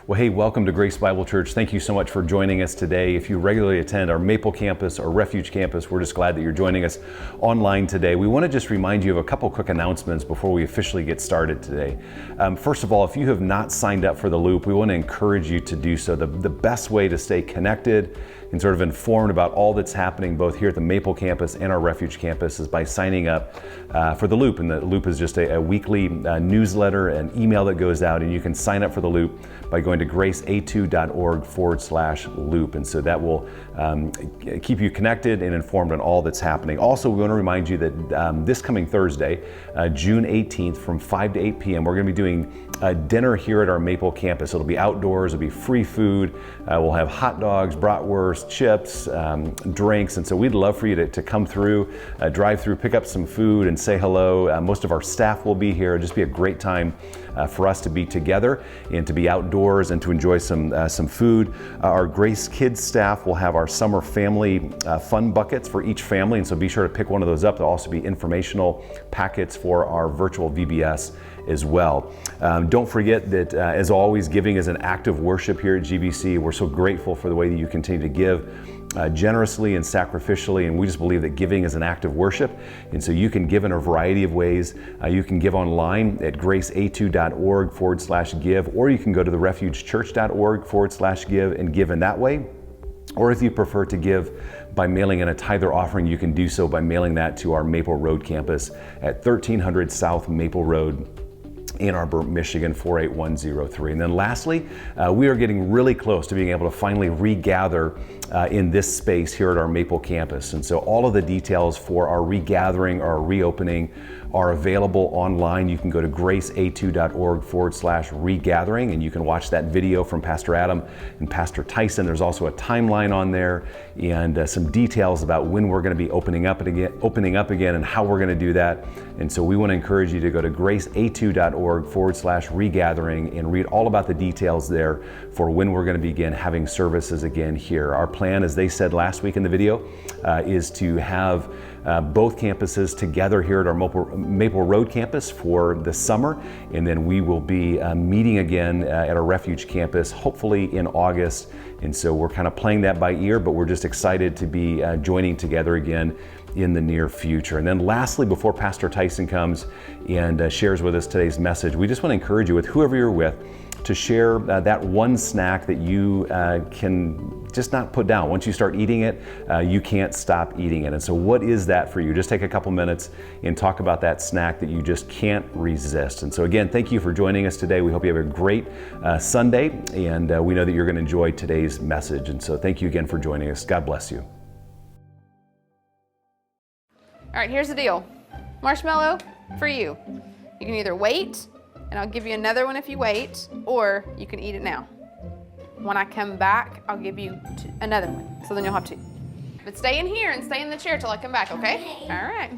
Well, hey, welcome to Grace Bible Church. Thank you so much for joining us today. If you regularly attend our Maple campus or Refuge campus, we're just glad that you're joining us online today. We want to just remind you of a couple quick announcements before we officially get started today. First of all, if you have not signed up for the Loop, we want to encourage you to do so. The best way to stay connected and sort of informed about all that's happening both here at the Maple campus and our Refuge campus is by signing up for the Loop. And the Loop is just a weekly newsletter, an email that goes out, and you can sign up for the Loop by going to grace2.org/loop. And so that will keep you connected and informed on all that's happening. Also, we want to remind you that this coming Thursday, June 18th from 5 to 8 p.m., we're going to be doing dinner here at our Maple campus. It'll be outdoors, it'll be free food. We'll have hot dogs, bratwurst, chips, drinks. And so we'd love for you to come through, drive through, pick up some food and say hello. Most of our staff will be here. It'll just be a great time for us to be together and to be outdoors and to enjoy some food. Our Grace Kids staff will have our summer family fun buckets for each family, and so be sure to pick one of those up. There'll also be informational packets for our virtual VBS as well. Don't forget that, as always, giving is an act of worship here at GBC. We're so grateful for the way that you continue to give generously and sacrificially, and we just believe that giving is an act of worship. And so you can give in a variety of ways. You can give online at grace2.org/give, or you can go to therefugechurch.org/give and give in that way. Or if you prefer to give by mailing in a tithe or offering, you can do so by mailing that to our Maple Road campus at 1300 South Maple Road, Ann Arbor, Michigan 48103. And then lastly, we are getting really close to being able to finally regather in this space here at our Maple campus. And so all of the details for our regathering, our reopening, are available online. You can go to grace2.org/regathering, and you can watch that video from Pastor Adam and Pastor Tyson. There's also a timeline on there and some details about when we're going to be opening up again and how we're going to do that. And so we want to encourage you to go to grace2.org/regathering and read all about the details there for when we're going to begin having services again here. Our plan, as they said last week in the video, is to have both campuses together here at our Maple Road campus for the summer, and then we will be meeting again at our Refuge campus, hopefully in August. And so we're kind of playing that by ear, but we're just excited to be joining together again in the near future. And then lastly, before Pastor Tyson comes and shares with us today's message, we just want to encourage you, with whoever you're with, to share that one snack that you can just not put down. Once you start eating it, you can't stop eating it. And so what is that for you? Just take a couple minutes and talk about that snack that you just can't resist. And so again, thank you for joining us today. We hope you have a great Sunday, and we know that you're going to enjoy today's message. And so thank you again for joining us. God bless you. All right, here's the deal. Marshmallow for you. You can either wait, and I'll give you another one if you wait, or you can eat it now. When I come back, I'll give you another one, so then you'll have two. But stay in here and stay in the chair till I come back, okay? All right.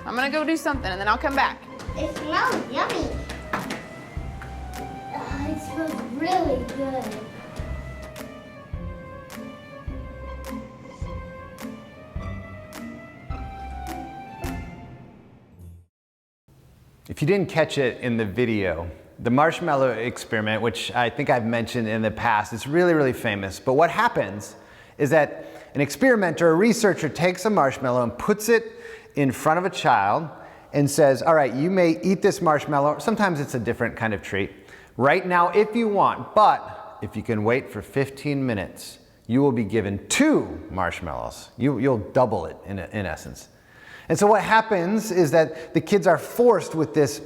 I'm gonna go do something and then I'll come back. It smells yummy. It smells really good. If you didn't catch it in the video, the marshmallow experiment, which I think I've mentioned in the past, it's really, really famous. But what happens is that an experimenter, a researcher, takes a marshmallow and puts it in front of a child and says, all right, you may eat this marshmallow. Sometimes it's a different kind of treat right now if you want, but if you can wait for 15 minutes, you will be given 2 marshmallows. You'll double it in essence. And so what happens is that the kids are forced with this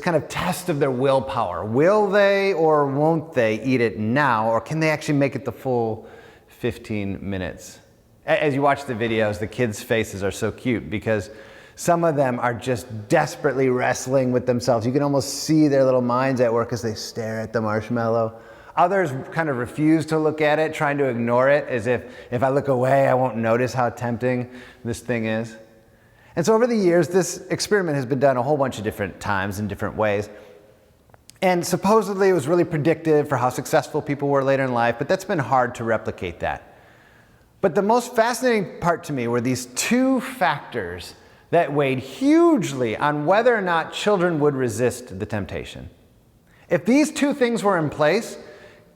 kind of test of their willpower. Will they or won't they eat it now, or can they actually make it the full 15 minutes? As you watch the videos, the kids' faces are so cute because some of them are just desperately wrestling with themselves. You can almost see their little minds at work as they stare at the marshmallow. Others kind of refuse to look at it, trying to ignore it, as if I look away, I won't notice how tempting this thing is. And so over the years, this experiment has been done a whole bunch of different times in different ways. And supposedly it was really predictive for how successful people were later in life, but that's been hard to replicate that. But the most fascinating part to me were these two factors that weighed hugely on whether or not children would resist the temptation. If these two things were in place,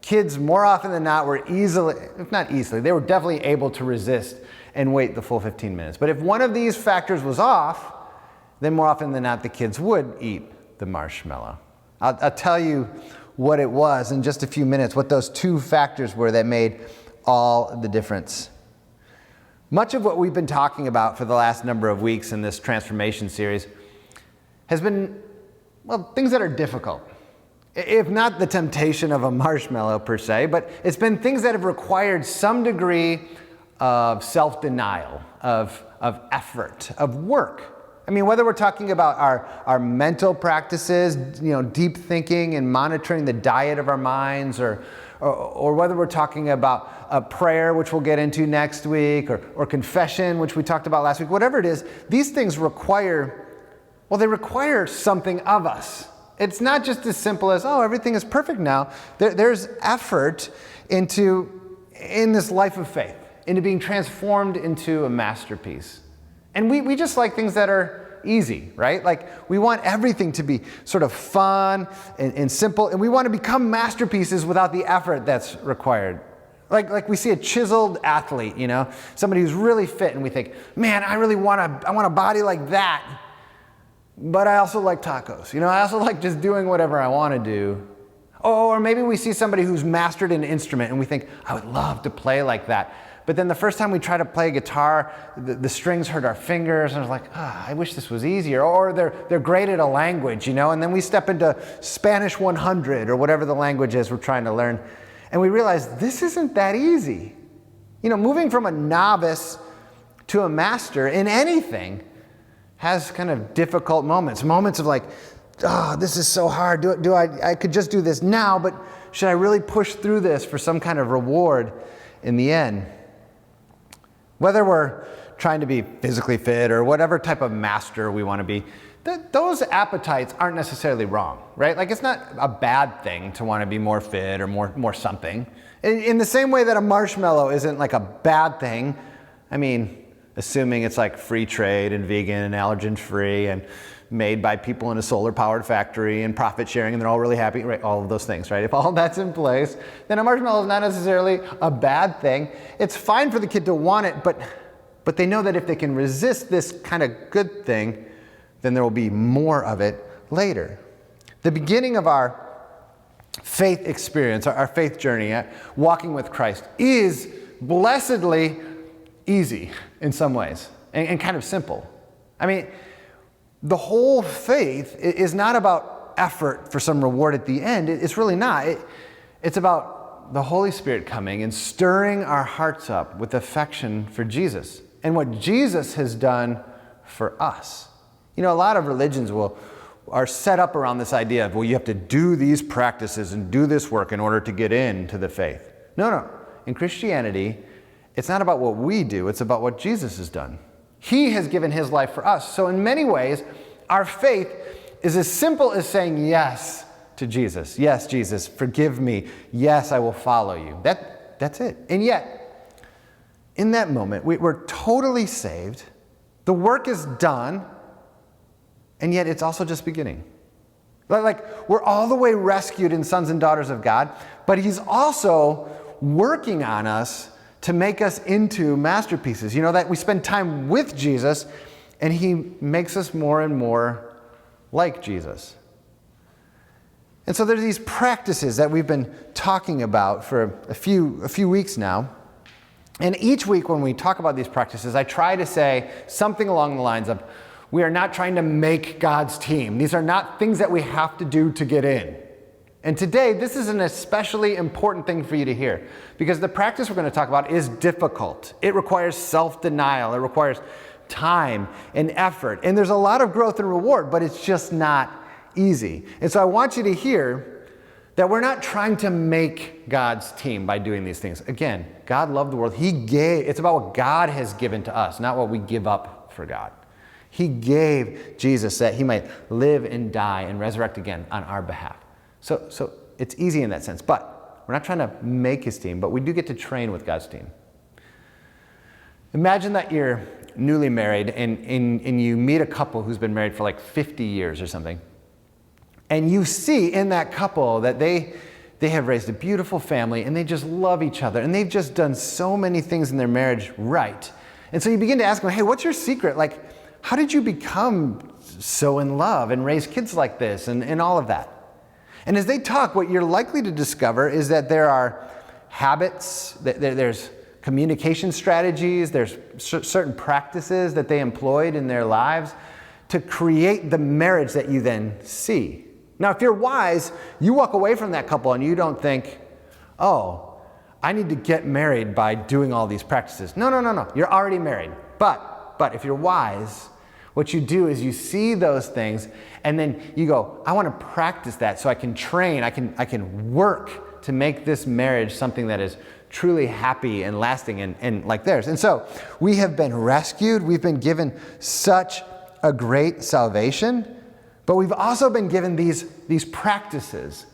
kids more often than not were easily, if not easily, they were definitely able to resist and wait the full 15 minutes. But if one of these factors was off, then more often than not the kids would eat the marshmallow. I'll tell you what it was in just a few minutes, what those two factors were that made all the difference. Much of what we've been talking about for the last number of weeks in this transformation series has been, well, things that are difficult. If not the temptation of a marshmallow per se, but it's been things that have required some degree of self-denial, of effort, of work. I mean, whether we're talking about our mental practices, deep thinking and monitoring the diet of our minds, or whether we're talking about a prayer, which we'll get into next week, or confession, which we talked about last week, whatever it is, these things require something of us. It's not just as simple as, oh, everything is perfect now. There's effort in this life of faith, into being transformed into a masterpiece. And we just like things that are easy, right? Like we want everything to be sort of fun and simple, and we want to become masterpieces without the effort that's required. Like we see a chiseled athlete, somebody who's really fit, and we think, man, I want a body like that. But I also like tacos. I also like just doing whatever I want to do. Or maybe we see somebody who's mastered an instrument, and we think, I would love to play like that. But then the first time we try to play guitar, the strings hurt our fingers, and I was like, I wish this was easier. Or they're great at a language, and then we step into Spanish 100 or whatever the language is we're trying to learn, and we realize this isn't that easy. Moving from a novice to a master in anything has kind of difficult moments of like, this is so hard. I could just do this now, but should I really push through this for some kind of reward in the end? Whether we're trying to be physically fit or whatever type of master we want to be, those appetites aren't necessarily wrong, right? Like it's not a bad thing to want to be more fit or more something. In the same way that a marshmallow isn't like a bad thing, I mean, assuming it's like free trade and vegan and allergen free and made by people in a solar powered factory and profit sharing and they're all really happy, right? All of those things, right? If all that's in place, then a marshmallow is not necessarily a bad thing. It's fine for the kid to want it, but they know that if they can resist this kind of good thing, then there will be more of it later. The beginning of our faith experience, our faith journey, walking with Christ, is blessedly easy in some ways and kind of simple. I mean, the whole faith is not about effort for some reward at the end. It's really not. It's about the Holy Spirit coming and stirring our hearts up with affection for Jesus and what Jesus has done for us. A lot of religions are set up around this idea of, well, you have to do these practices and do this work in order to get into the faith. No. In Christianity, it's not about what we do. It's about what Jesus has done. He has given his life for us. So in many ways, our faith is as simple as saying yes to Jesus. Yes, Jesus, forgive me. Yes, I will follow you. That's it. And yet, in that moment, we're totally saved. The work is done. And yet it's also just beginning. Like we're all the way rescued in sons and daughters of God, but he's also working on us to make us into masterpieces. That we spend time with Jesus and he makes us more and more like Jesus. And so there's these practices that we've been talking about for a few weeks now. And each week when we talk about these practices, I try to say something along the lines of, we are not trying to make God's team. These are not things that we have to do to get in. And today, this is an especially important thing for you to hear because the practice we're going to talk about is difficult. It requires self-denial. It requires time and effort. And there's a lot of growth and reward, but it's just not easy. And so I want you to hear that we're not trying to make God's team by doing these things. Again, God loved the world. It's about what God has given to us, not what we give up for God. He gave Jesus that he might live and die and resurrect again on our behalf. So it's easy in that sense, but we're not trying to make his team, but we do get to train with God's team. Imagine that you're newly married and you meet a couple who's been married for like 50 years or something. And you see in that couple that they have raised a beautiful family and they just love each other and they've just done so many things in their marriage right. And so you begin to ask them, hey, what's your secret? Like, how did you become so in love and raise kids like this and all of that? And as they talk, what you're likely to discover is that there are habits, there's communication strategies, there's certain practices that they employed in their lives to create the marriage that you then see. Now, if you're wise, you walk away from that couple and you don't think, oh, I need to get married by doing all these practices. No. You're already married. But if you're wise, what you do is you see those things and then you go, I want to practice that so I can train, I can work to make this marriage something that is truly happy and lasting and like theirs. And so we have been rescued. We've been given such a great salvation, but we've also been given these practices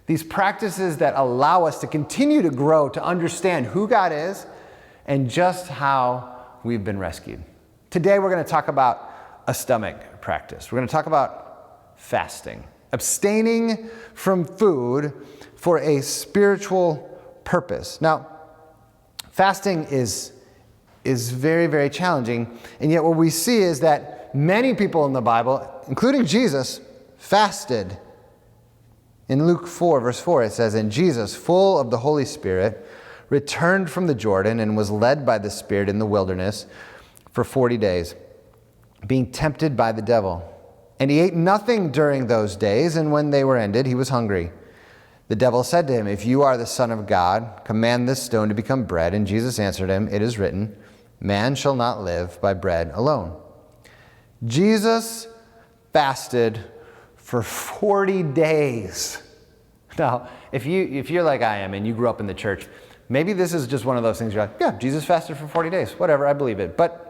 that allow us to continue to grow, to understand who God is and just how we've been rescued. Today we're going to talk about a stomach practice. We're going to talk about fasting, abstaining from food for a spiritual purpose. Now, fasting is very, very challenging, and yet what we see is that many people in the Bible, including Jesus, fasted. In Luke 4, verse 4, it says, and Jesus, full of the Holy Spirit, returned from the Jordan and was led by the Spirit in the wilderness for 40 days, being tempted by the devil. And he ate nothing during those days, and when they were ended, he was hungry. The devil said to him, if you are the Son of God, command this stone to become bread. And Jesus answered him, it is written, man shall not live by bread alone. Jesus fasted for 40 days. Now, if you're like I am and you grew up in the church, maybe this is just one of those things you're like, yeah, Jesus fasted for 40 days. Whatever, I believe it. But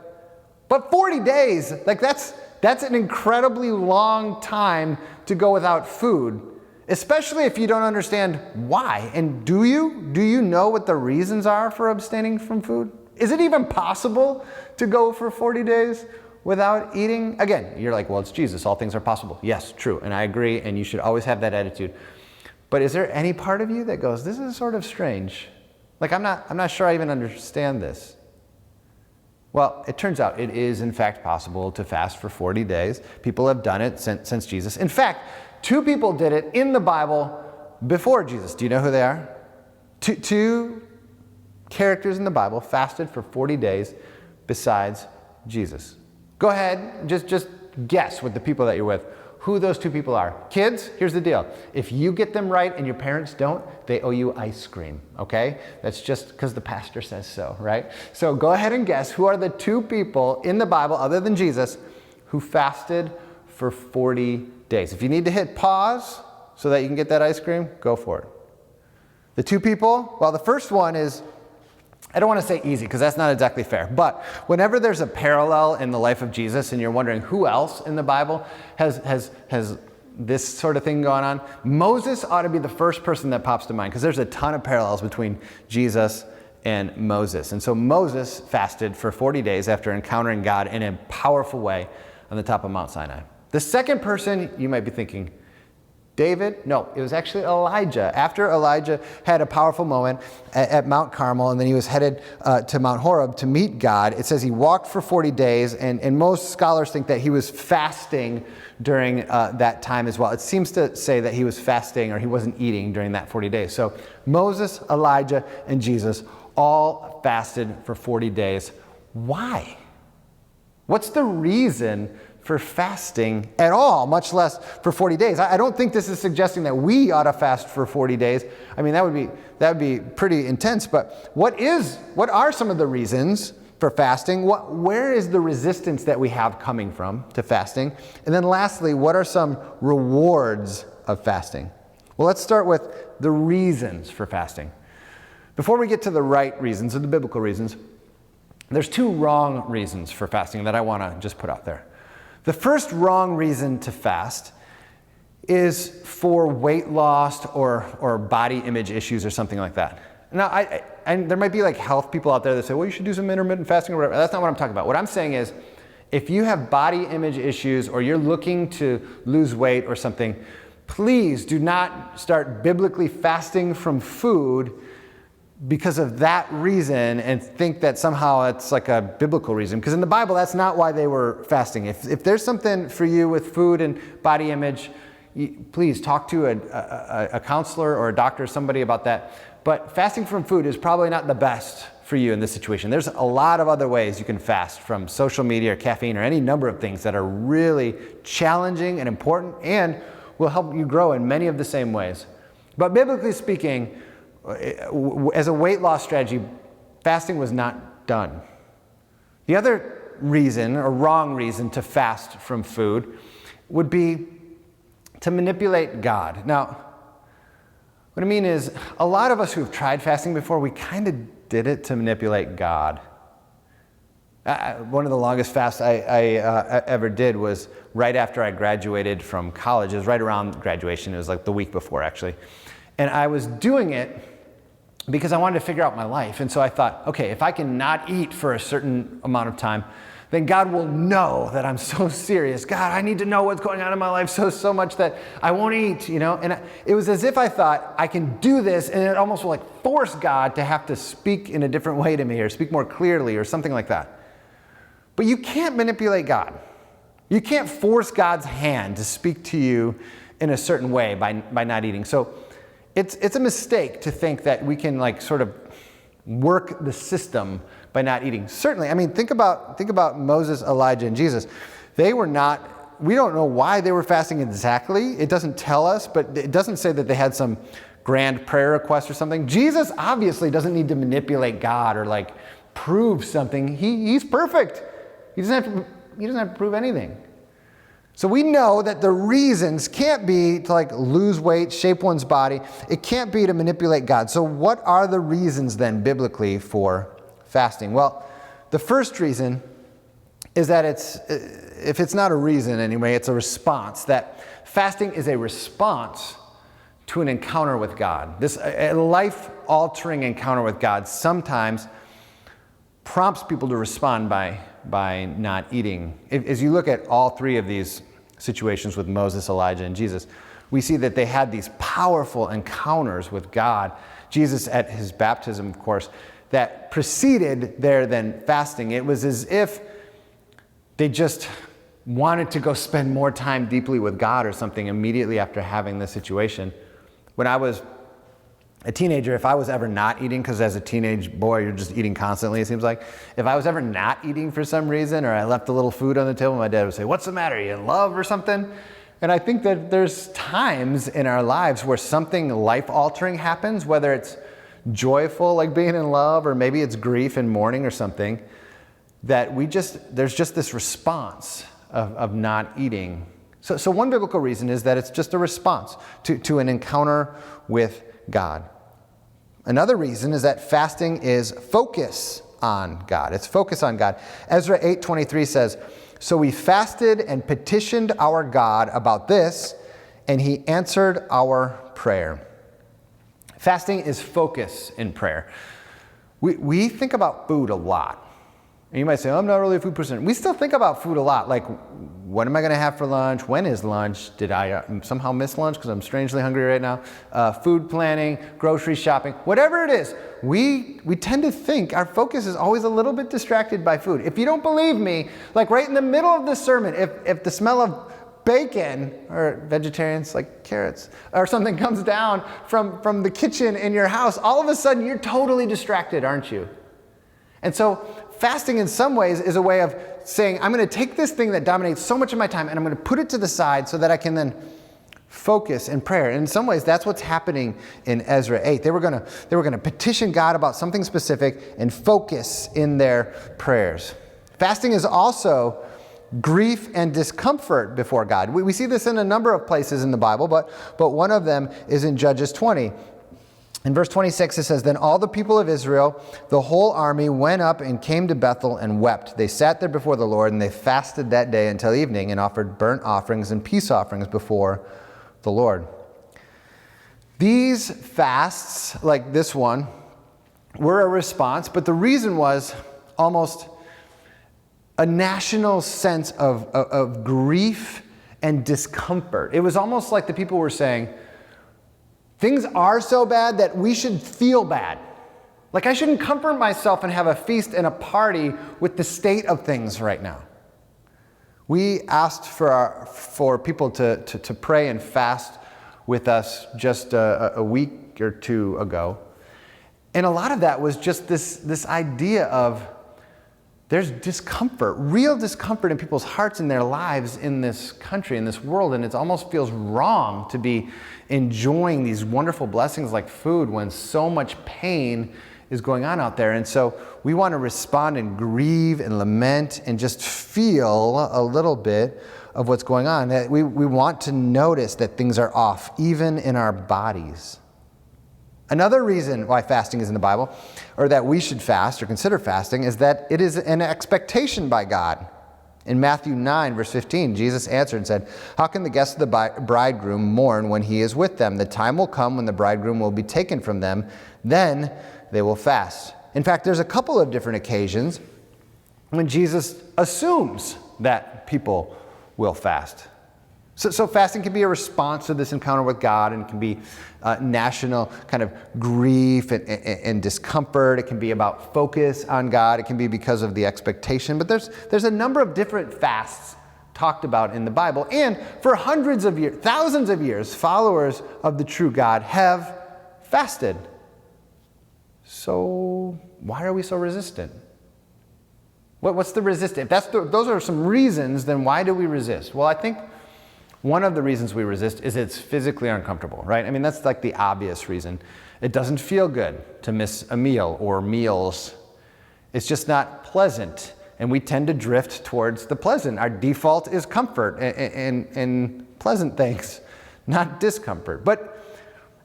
40 days, like that's an incredibly long time to go without food. Especially if you don't understand why. And do you know what the reasons are for abstaining from food? Is it even possible to go for 40 days without eating? Again, you're like, well, it's Jesus. All things are possible. Yes, true. And I agree. And you should always have that attitude. But is there any part of you that goes, this is sort of strange? Like, I'm not sure I even understand this. Well, it turns out it is, in fact, possible to fast for 40 days. People have done it since Jesus. In fact, 2 people did it in the Bible before Jesus. Do you know who they are? Two characters in the Bible fasted for 40 days besides Jesus. Go ahead, just guess with the people that you're with who those 2 people are. Kids, here's the deal. If you get them right and your parents don't, they owe you ice cream, okay? That's just because the pastor says so, right? So go ahead and guess who are the 2 people in the Bible, other than Jesus, who fasted for 40 days. If you need to hit pause so that you can get that ice cream, go for it. The 2 people, well, the first one is, I don't want to say easy because that's not exactly fair, but whenever there's a parallel in the life of Jesus and you're wondering who else in the Bible has this sort of thing going on, Moses ought to be the first person that pops to mind because there's a ton of parallels between Jesus and Moses. And so Moses fasted for 40 days after encountering God in a powerful way on the top of Mount Sinai. The second person, you might be thinking, David? No, it was actually Elijah. After Elijah had a powerful moment at Mount Carmel, and then he was headed to Mount Horeb to meet God, it says he walked for 40 days, and most scholars think that he was fasting during that time as well. It seems to say that he was fasting or he wasn't eating during that 40 days. So Moses, Elijah, and Jesus all fasted for 40 days. Why? What's the reason for fasting at all, much less for 40 days? I don't think this is suggesting that we ought to fast for 40 days. I mean, that would be pretty intense, but what are some of the reasons for fasting? Where is the resistance that we have coming from to fasting? And then lastly, what are some rewards of fasting? Well, let's start with the reasons for fasting. Before we get to the right reasons or the biblical reasons, there's 2 wrong reasons for fasting that I want to just put out there. The first wrong reason to fast is for weight loss or body image issues or something like that. Now, and there might be like health people out there that say, well, you should do some intermittent fasting or whatever. That's not what I'm talking about. What I'm saying is, if you have body image issues or you're looking to lose weight or something, please do not start biblically fasting from food because of that reason and think that somehow it's like a biblical reason. Because in the Bible, that's not why they were fasting. If there's something for you with food and body image, please talk to a counselor or a doctor, somebody about that. But fasting from food is probably not the best for you in this situation. There's a lot of other ways you can fast, from social media or caffeine or any number of things that are really challenging and important and will help you grow in many of the same ways. But biblically speaking, as a weight loss strategy, fasting was not done. The other reason, or wrong reason, to fast from food would be to manipulate God. Now, what I mean is, a lot of us who have tried fasting before, we kind of did it to manipulate God. One of the longest fasts I ever did was right after I graduated from college. It was right around graduation. It was like the week before, actually. And I was doing it because I wanted to figure out my life. And so I thought, okay, if I can not eat for a certain amount of time, then God will know that I'm so serious. God, I need to know what's going on in my life so much that I won't eat, you know? And it was as if I thought, I can do this, and it almost will like force God to have to speak in a different way to me or speak more clearly or something like that. But you can't manipulate God. You can't force God's hand to speak to you in a certain way by not eating. So it's a mistake to think that we can like sort of work the system by not eating. Certainly, I mean, think about Moses, Elijah, and Jesus. They were not, we don't know why they were fasting exactly. It doesn't tell us, but it doesn't say that they had some grand prayer request or something. Jesus obviously doesn't need to manipulate God or like prove something. He's perfect. He doesn't have to prove anything. So we know that the reasons can't be to like lose weight, shape one's body. It can't be to manipulate God. So what are the reasons then biblically for fasting? Well, the first reason is that if it's not a reason anyway, it's a response. That fasting is a response to an encounter with God. This a life-altering encounter with God sometimes prompts people to respond by not eating. As you look at all three of these situations with Moses, Elijah, and Jesus, we see that they had these powerful encounters with God. Jesus at his baptism, of course, that preceded their then fasting. It was as if they just wanted to go spend more time deeply with God or something immediately after having this situation. When I was a teenager, if I was ever not eating, because as a teenage boy, you're just eating constantly, it seems like. If I was ever not eating for some reason, or I left a little food on the table, my dad would say, "What's the matter? Are you in love or something?" And I think that there's times in our lives where something life-altering happens, whether it's joyful, like being in love, or maybe it's grief and mourning or something, that there's just this response of not eating. So one biblical reason is that it's just a response to an encounter with God. Another reason is that fasting is focus on God. It's focus on God. Ezra 8:23 says, "So we fasted and petitioned our God about this, and he answered our prayer." Fasting is focus in prayer. We think about food a lot. And you might say, I'm not really a food person. We still think about food a lot. Like, what am I going to have for lunch? When is lunch? Did I somehow miss lunch because I'm strangely hungry right now? Food planning, grocery shopping, whatever it is. We tend to think our focus is always a little bit distracted by food. If you don't believe me, like right in the middle of the sermon, if the smell of bacon, or vegetarians like carrots, or something comes down from the kitchen in your house, all of a sudden you're totally distracted, aren't you? And so fasting in some ways is a way of saying, I'm going to take this thing that dominates so much of my time and I'm going to put it to the side so that I can then focus in prayer. And in some ways, that's what's happening in Ezra 8. They were going to petition God about something specific and focus in their prayers. Fasting is also grief and discomfort before God. We see this in a number of places in the Bible, but one of them is in Judges 20. In verse 26, it says, "Then all the people of Israel, the whole army, went up and came to Bethel and wept. They sat there before the Lord, and they fasted that day until evening and offered burnt offerings and peace offerings before the Lord. These fasts, like this one, were a response, but the reason was almost a national sense of grief and discomfort. It was almost like the people were saying, things are so bad that we should feel bad. Like I shouldn't comfort myself and have a feast and a party with the state of things right now. We asked for people to pray and fast with us just a week or two ago. And a lot of that was just this idea of there's discomfort, real discomfort in people's hearts and their lives in this country, in this world, and it almost feels wrong to be enjoying these wonderful blessings like food when so much pain is going on out there. And so we want to respond and grieve and lament and just feel a little bit of what's going on. That we want to notice that things are off, even in our bodies. Another reason why fasting is in the Bible, or that we should fast or consider fasting, is that it is an expectation by God. In Matthew 9, verse 15, Jesus answered and said, "How can the guests of the bridegroom mourn when he is with them? The time will come when the bridegroom will be taken from them. Then they will fast." In fact, there's a couple of different occasions when Jesus assumes that people will fast. So fasting can be a response to this encounter with God, and it can be national kind of grief and discomfort. It can be about focus on God. It can be because of the expectation. But there's a number of different fasts talked about in the Bible. And for hundreds of years, thousands of years, followers of the true God have fasted. So why are we so resistant? What's the resistance? If those are some reasons, then why do we resist? Well, I think one of the reasons we resist is it's physically uncomfortable, right? I mean, that's like the obvious reason. It doesn't feel good to miss a meal or meals. It's just not pleasant, and we tend to drift towards the pleasant. Our default is comfort and pleasant things, not discomfort. But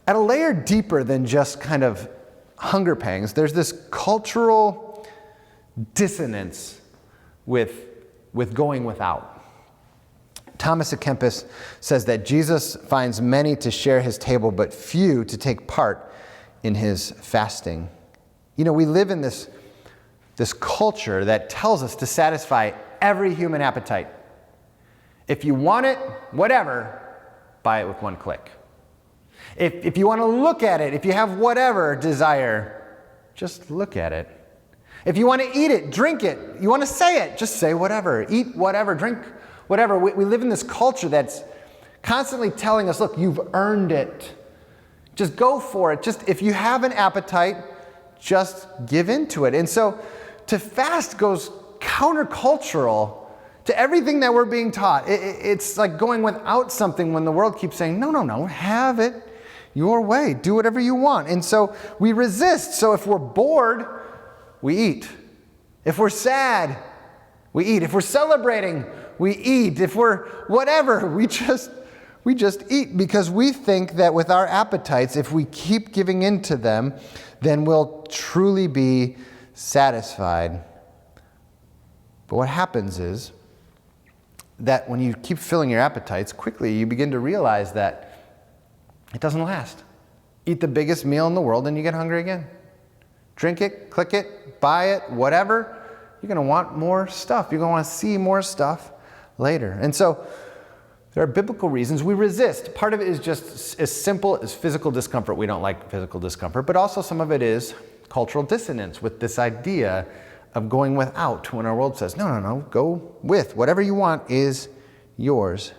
at a layer deeper than just kind of hunger pangs, there's this cultural dissonance with going without. Thomas à Kempis says that Jesus finds many to share his table, but few to take part in his fasting. You know, we live in this culture that tells us to satisfy every human appetite. If you want it, whatever, buy it with one click. If you want to look at it, if you have whatever desire, just look at it. If you want to eat it, drink it. You want to say it, just say whatever. Eat whatever, drink whatever. We live in this culture that's constantly telling us, look, you've earned it. Just go for it. Just if you have an appetite, just give into it. And so to fast goes countercultural to everything that we're being taught. It's like going without something when the world keeps saying, no, have it your way. Do whatever you want. And so we resist. So if we're bored, we eat. If we're sad, we eat. If we're celebrating, we eat. If we're whatever, we just eat, because we think that with our appetites, if we keep giving in to them, then we'll truly be satisfied. But what happens is that when you keep filling your appetites, quickly you begin to realize that it doesn't last. Eat the biggest meal in the world and you get hungry again. Drink it, click it, buy it, whatever. You're going to want more stuff. You're going to want to see more stuff later. And so there are biblical reasons we resist. Part of it is just as simple as physical discomfort. We don't like physical discomfort, but also some of it is cultural dissonance with this idea of going without when our world says, no, go with. Whatever you want is yours.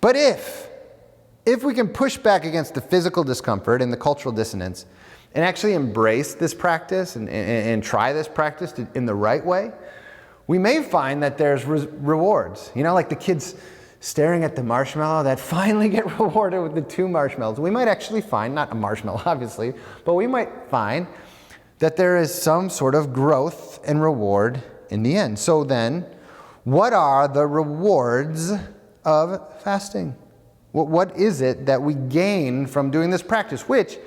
But if we can push back against the physical discomfort and the cultural dissonance and actually embrace this practice and try this practice in the right way, we may find that there's rewards. You know, like the kids staring at the marshmallow that finally get rewarded with the 2 marshmallows. We might actually find, not a marshmallow obviously, but we might find that there is some sort of growth and reward in the end. So then, what are the rewards of fasting? What is it that we gain from doing this practice? Which,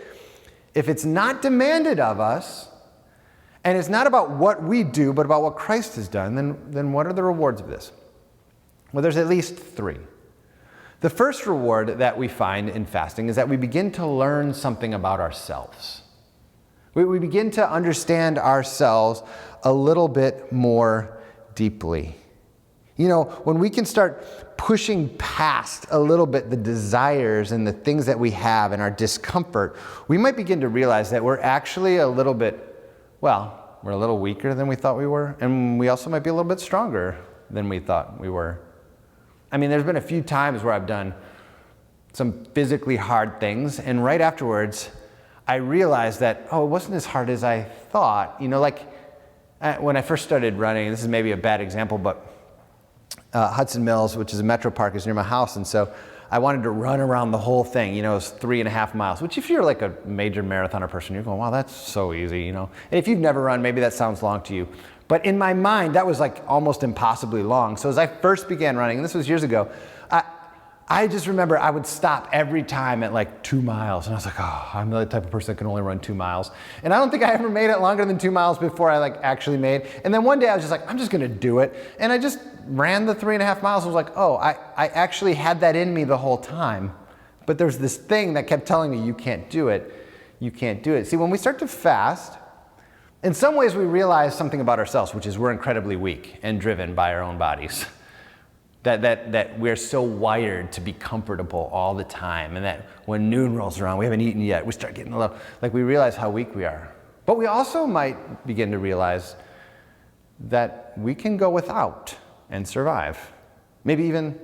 if it's not demanded of us, and it's not about what we do, but about what Christ has done, then what are the rewards of this? Well, there's at least 3. The first reward that we find in fasting is that we begin to learn something about ourselves. We begin to understand ourselves a little bit more deeply. You know, when we can start pushing past a little bit the desires and the things that we have and our discomfort, we might begin to realize that we're actually a little bit, well, we're a little weaker than we thought we were, and we also might be a little bit stronger than we thought we were. I mean, there's been a few times where I've done some physically hard things, and right afterwards, I realized that, oh, it wasn't as hard as I thought. You know, like when I first started running, this is maybe a bad example, but Hudson Mills, which is a metro park, is near my house, and so I wanted to run around the whole thing. You know, it was 3.5 miles, which if you're like a major marathoner person, you're going, wow, that's so easy, you know. And if you've never run, maybe that sounds long to you. But in my mind, that was like almost impossibly long. So as I first began running, and this was years ago, I just remember I would stop every time at like 2 miles. And I was like, oh, I'm the type of person that can only run 2 miles. And I don't think I ever made it longer than 2 miles before I like actually made. And then one day I was just like, I'm just gonna do it. And I just ran the 3.5 miles. I was like, oh, I actually had that in me the whole time. But there's this thing that kept telling me, you can't do it. You can't do it. See, when we start to fast, in some ways we realize something about ourselves, which is we're incredibly weak and driven by our own bodies. That we're so wired to be comfortable all the time, and that when noon rolls around, we haven't eaten yet, we start getting a little, like we realize how weak we are. But we also might begin to realize that we can go without and survive, maybe even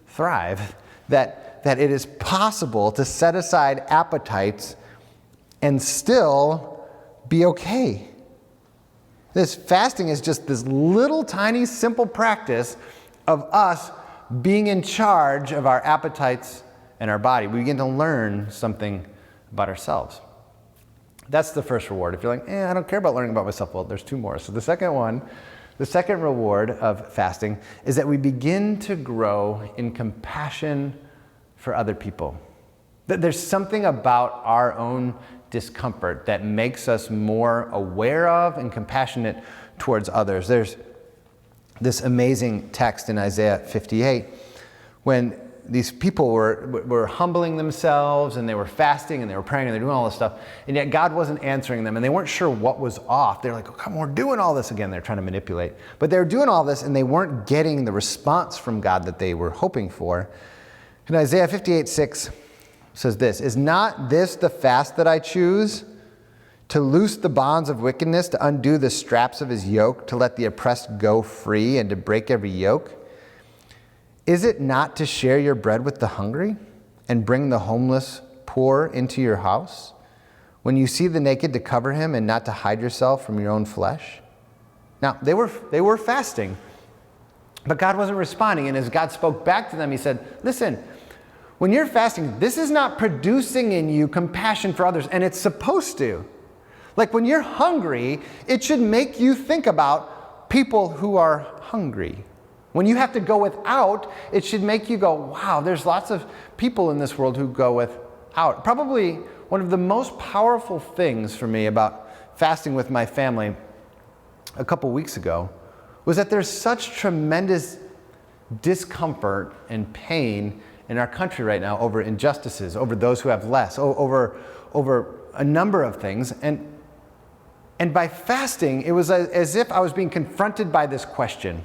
thrive, that it is possible to set aside appetites and still be okay. This fasting is just this little tiny simple practice of us being in charge of our appetites and our body. We begin to learn something about ourselves. That's the first reward. If you're like, I don't care about learning about myself, well, there's 2 more. So the second reward of fasting is that we begin to grow in compassion for other people. That there's something about our own discomfort that makes us more aware of and compassionate towards others. There's this amazing text in Isaiah 58 when these people were humbling themselves and they were fasting and they were praying and they were doing all this stuff, and yet God wasn't answering them and they weren't sure what was off. They're like, oh, come on, we're doing all this again. They're trying to manipulate. But they were doing all this and they weren't getting the response from God that they were hoping for. And Isaiah 58:6 says this, is not this the fast that I choose? To loose the bonds of wickedness, to undo the straps of his yoke, to let the oppressed go free, and to break every yoke? Is it not to share your bread with the hungry, and bring the homeless poor into your house? When you see the naked, to cover him, and not to hide yourself from your own flesh? Now, they were fasting, but God wasn't responding. And as God spoke back to them, he said, listen, when you're fasting, this is not producing in you compassion for others, and it's supposed to. Like when you're hungry, it should make you think about people who are hungry. When you have to go without, it should make you go, wow, there's lots of people in this world who go without. Probably one of the most powerful things for me about fasting with my family a couple weeks ago was that there's such tremendous discomfort and pain in our country right now over injustices, over those who have less, over a number of things. And by fasting, it was as if I was being confronted by this question.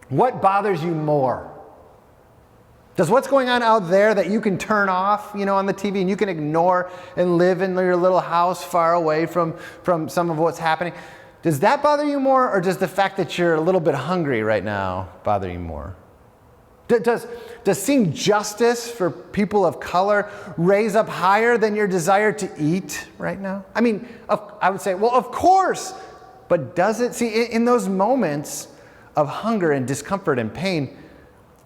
What bothers you more? Does what's going on out there that you can turn off, on the TV and you can ignore and live in your little house far away from some of what's happening, does that bother you more, or does the fact that you're a little bit hungry right now bother you more? Does seeing justice for people of color raise up higher than your desire to eat right now? I mean, I would say, well, of course, but does it? See, in those moments of hunger and discomfort and pain,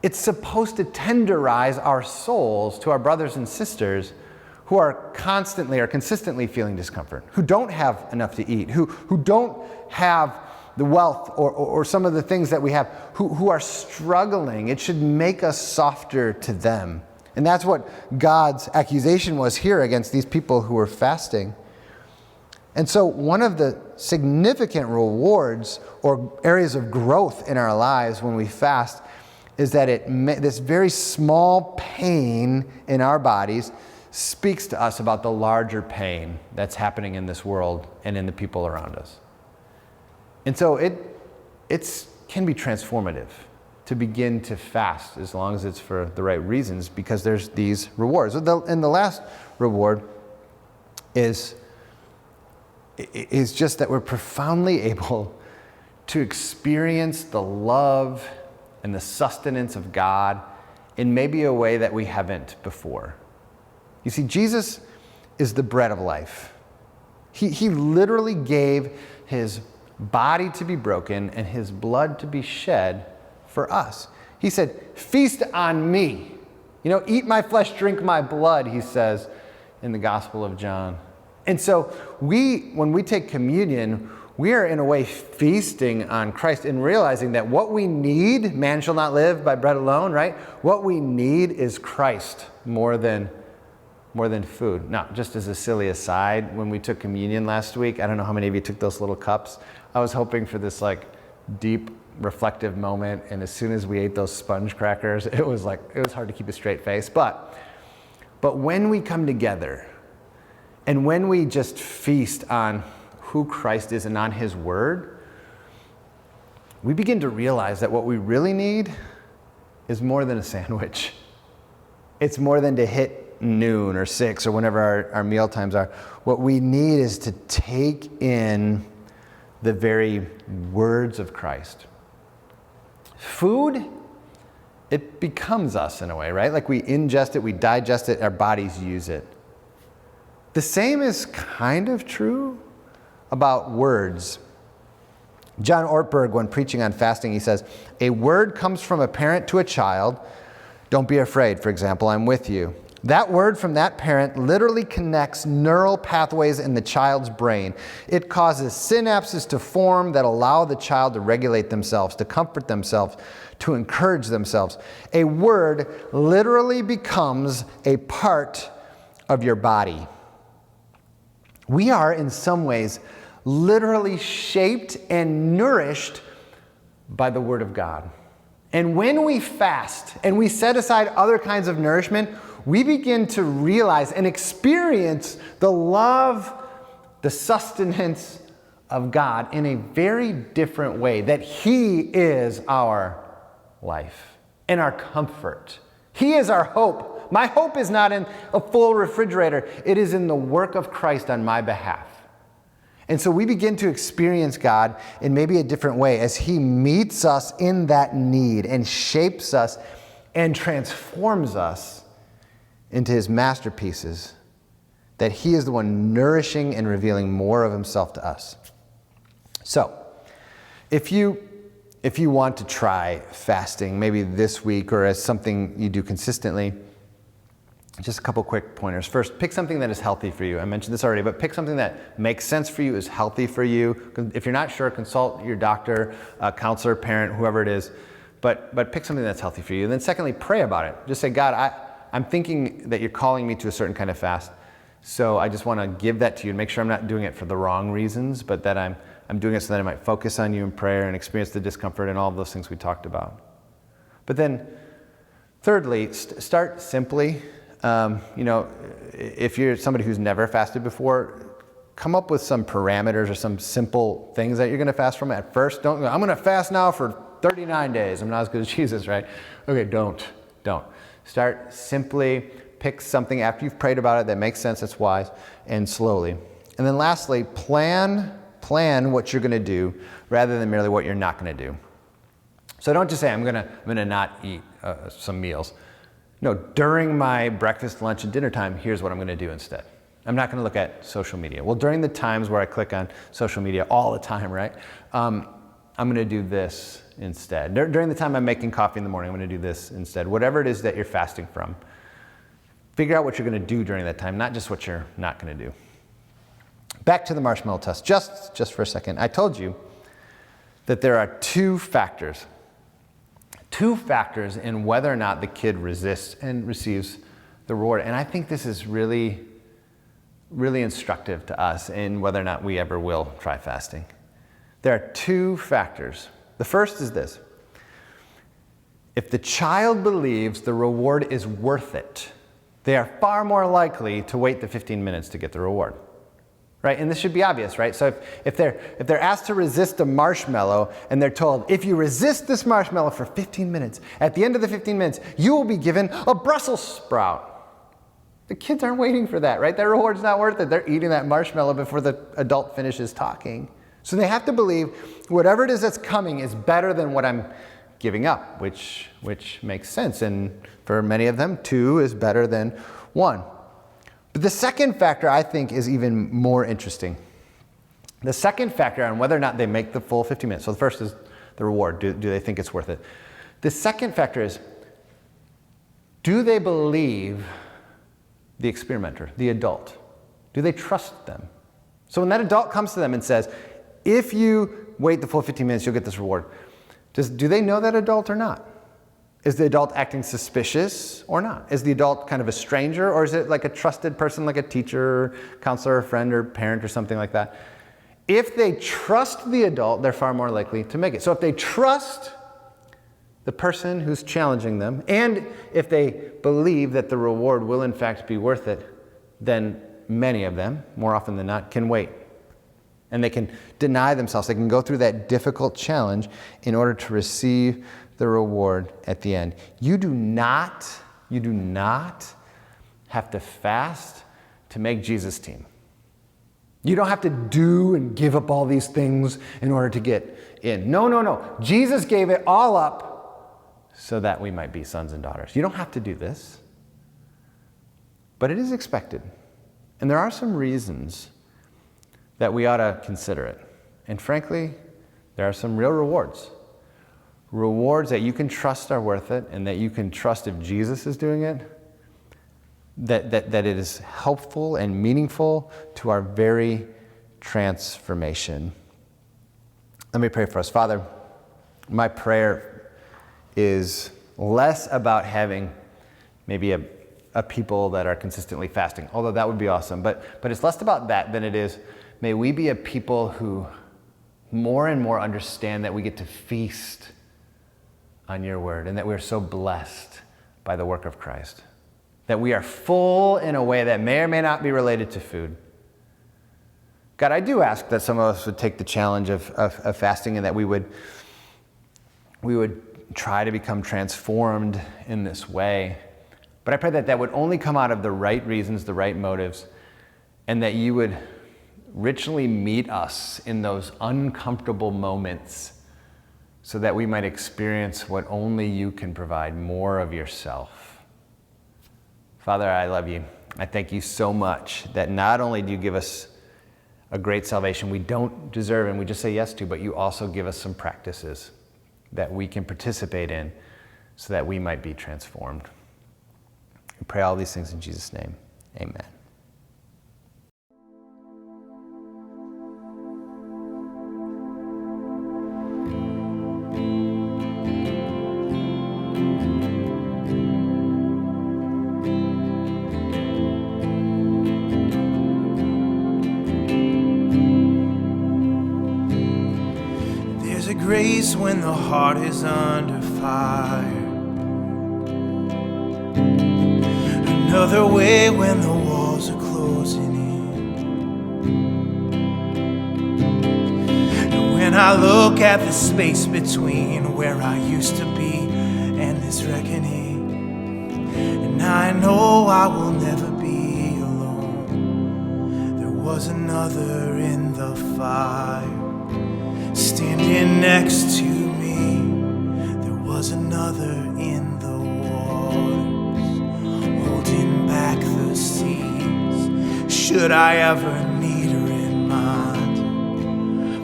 it's supposed to tenderize our souls to our brothers and sisters who are consistently feeling discomfort, who don't have enough to eat, who don't have the wealth or some of the things that we have, who are struggling. It should make us softer to them. And that's what God's accusation was here against these people who were fasting. And so one of the significant rewards or areas of growth in our lives when we fast is that this very small pain in our bodies speaks to us about the larger pain that's happening in this world and in the people around us. And so it can be transformative to begin to fast, as long as it's for the right reasons, because there's these rewards. And the last reward is just that we're profoundly able to experience the love and the sustenance of God in maybe a way that we haven't before. You see, Jesus is the bread of life. He literally gave his body to be broken and his blood to be shed for us. He said, feast on me. Eat my flesh, drink my blood, he says in the Gospel of John. And so when we take communion, we are in a way feasting on Christ and realizing that what we need, man shall not live by bread alone, right? What we need is Christ more than food. Now, just as a silly aside, when we took communion last week, I don't know how many of you took those little cups. I was hoping for this deep reflective moment, and as soon as we ate those sponge crackers, it was hard to keep a straight face. But when we come together and when we just feast on who Christ is and on his word, we begin to realize that what we really need is more than a sandwich. It's more than to hit noon or 6 or whenever our meal times are. What we need is to take in the very words of Christ. Food, it becomes us in a way, right? We ingest it, we digest it, our bodies use it. The same is kind of true about words. John Ortberg, when preaching on fasting, he says, a word comes from a parent to a child. Don't be afraid, for example, I'm with you. That word from that parent literally connects neural pathways in the child's brain. It causes synapses to form that allow the child to regulate themselves, to comfort themselves, to encourage themselves. A word literally becomes a part of your body. We are, in some ways, literally shaped and nourished by the Word of God. And when we fast and we set aside other kinds of nourishment, we begin to realize and experience the love, the sustenance of God in a very different way, that he is our life and our comfort. He is our hope. My hope is not in a full refrigerator. It is in the work of Christ on my behalf. And so we begin to experience God in maybe a different way as he meets us in that need and shapes us and transforms us into his masterpieces, that he is the one nourishing and revealing more of himself to us. So, if you want to try fasting, maybe this week or as something you do consistently, just a couple quick pointers. First, pick something that is healthy for you. I mentioned this already, but pick something that makes sense for you, is healthy for you. If you're not sure, consult your doctor, counselor, parent, whoever it is, but pick something that's healthy for you. And then secondly, pray about it. Just say, God, I'm thinking that you're calling me to a certain kind of fast, so I just want to give that to you and make sure I'm not doing it for the wrong reasons, but that I'm doing it so that I might focus on you in prayer and experience the discomfort and all of those things we talked about. But then thirdly, start simply. If you're somebody who's never fasted before, come up with some parameters or some simple things that you're going to fast from at first. I'm going to fast now for 39 days. I'm not as good as Jesus, right? Okay, don't. Start simply, pick something after you've prayed about it that makes sense, that's wise, and slowly. And then lastly, plan what you're going to do rather than merely what you're not going to do. So don't just say, I'm going to not eat some meals. No, during my breakfast, lunch, and dinner time, here's what I'm going to do instead. I'm not going to look at social media. Well, during the times where I click on social media all the time, right? I'm going to do this instead. During the time I'm making coffee in the morning, I'm going to do this instead. Whatever it is that you're fasting from, figure out what you're going to do during that time, not just what you're not going to do. Back to the marshmallow test, just for a second. I told you that there are two factors in whether or not the kid resists and receives the reward. And I think this is really, really instructive to us in whether or not we ever will try fasting. There are two factors. The first is this. If the child believes the reward is worth it, they are far more likely to wait the 15 minutes to get the reward. Right? And this should be obvious, right? So if they're asked to resist a marshmallow and they're told, if you resist this marshmallow for 15 minutes, at the end of the 15 minutes, you will be given a Brussels sprout. The kids aren't waiting for that, right? Their reward's not worth it. They're eating that marshmallow before the adult finishes talking. So they have to believe whatever it is that's coming is better than what I'm giving up, which makes sense. And for many of them, 2 is better than 1. But the second factor, I think, is even more interesting. The second factor on whether or not they make the full 15 minutes. So the first is the reward. Do they think it's worth it? The second factor is, do they believe the experimenter, the adult? Do they trust them? So when that adult comes to them and says, if you wait the full 15 minutes, you'll get this reward. Do they know that adult or not? Is the adult acting suspicious or not? Is the adult kind of a stranger, or is it like a trusted person, like a teacher, counselor, friend, or parent, or something like that? If they trust the adult, they're far more likely to make it. So if they trust the person who's challenging them, and if they believe that the reward will in fact be worth it, then many of them, more often than not, can wait. And they can deny themselves. They can go through that difficult challenge in order to receive the reward at the end. You do not have to fast to make Jesus' team. You don't have to do and give up all these things in order to get in. No. Jesus gave it all up so that we might be sons and daughters. You don't have to do this. But it is expected. And there are some reasons that we ought to consider it. And frankly, there are some real rewards. Rewards that you can trust are worth it, and that you can trust if Jesus is doing it, that it is helpful and meaningful to our very transformation. Let me pray for us. Father, my prayer is less about having maybe a people that are consistently fasting, although that would be awesome, but it's less about that than it is, may we be a people who more and more understand that we get to feast on your word, and that we're so blessed by the work of Christ. That we are full in a way that may or may not be related to food. God, I do ask that some of us would take the challenge of fasting, and that we would try to become transformed in this way. But I pray that would only come out of the right reasons, the right motives, and that you would richly meet us in those uncomfortable moments, so that we might experience what only you can provide, more of yourself. Father, I love you. I thank you so much that not only do you give us a great salvation we don't deserve and we just say yes to, but you also give us some practices that we can participate in so that we might be transformed. We pray all these things in Jesus' name. Amen. Grace when the heart is under fire. Another way when the walls are closing in. And when I look at the space between where I used to be and this reckoning, and I know I will never be alone. There was another in the fire, standing next to me. There was another in the waters, holding back the seas. Should I ever need a reminder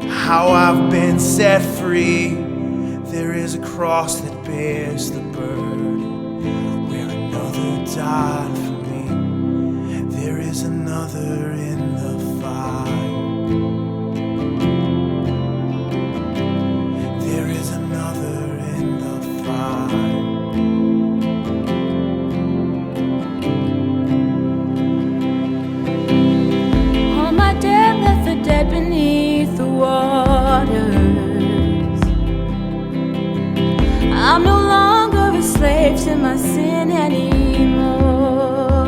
how I've been set free, there is a cross that bears the burden, where another died for me. There is another in the fire. Beneath the waters, I'm no longer my sin anymore.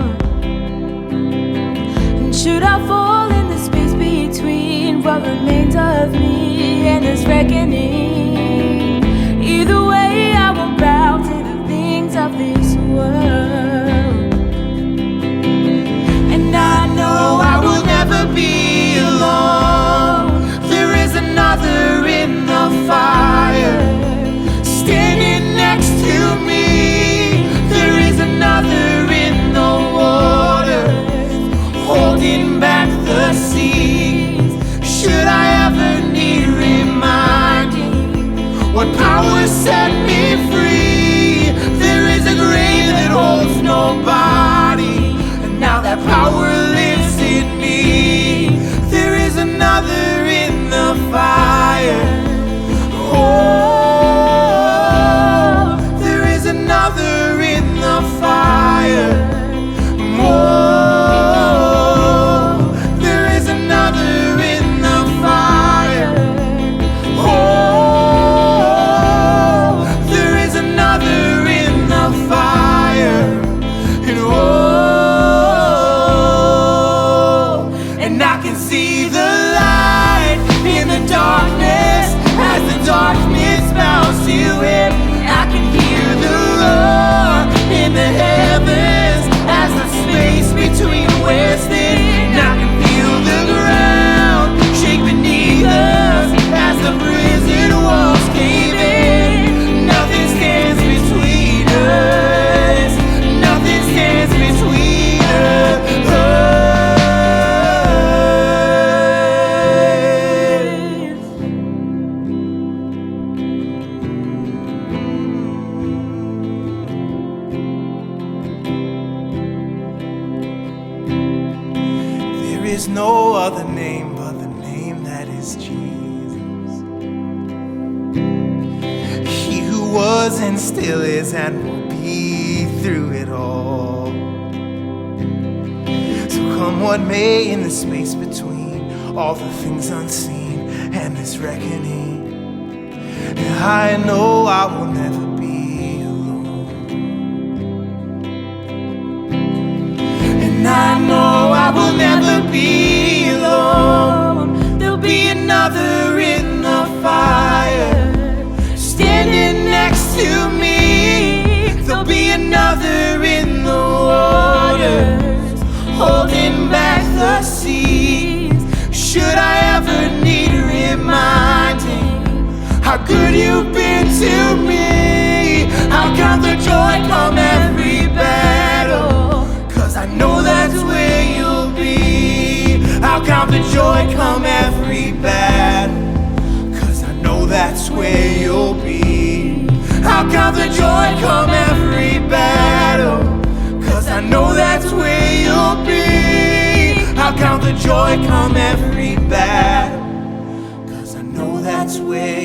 And should I fall in the space between what remains of me and this reckoning, either way I will bow to the things of this world. And I know I will never be alone. There is another in the fire, standing next to me. There is another in the water, holding back the seas. Should I ever need reminding what power set me free? There is a grave that holds nobody, and now that power lives in me. There is another in the fire. Oh, there is another in the fire. Oh, there is another in the fire. Oh, there is another in the fire. And oh, and I can see the light in the darkness as the darkness bows to him. I can hear the roar in the heavens as the space between wasted. And I can feel the ground shake beneath us as the prison walls cave in. Nothing stands between us. Nothing stands between us. There is no other name but the name that is Jesus. He who was and still is and will be through it all. So come what may in the space between all the things unseen and this reckoning, I know I will never be alone. And I know I will never be alone. There'll be another in the fire, standing next to me. There'll be another in the waters, holding back the seas. Should I ever need reminding how good you've been to me? How come the joy come every battle? 'Cause I know that's where you'll be. How come the joy come every battle? 'Cause I know that's where you'll be. How come the joy come every battle? 'Cause I know that's where you'll be. How come the joy come every battle? 'Cause I know that's where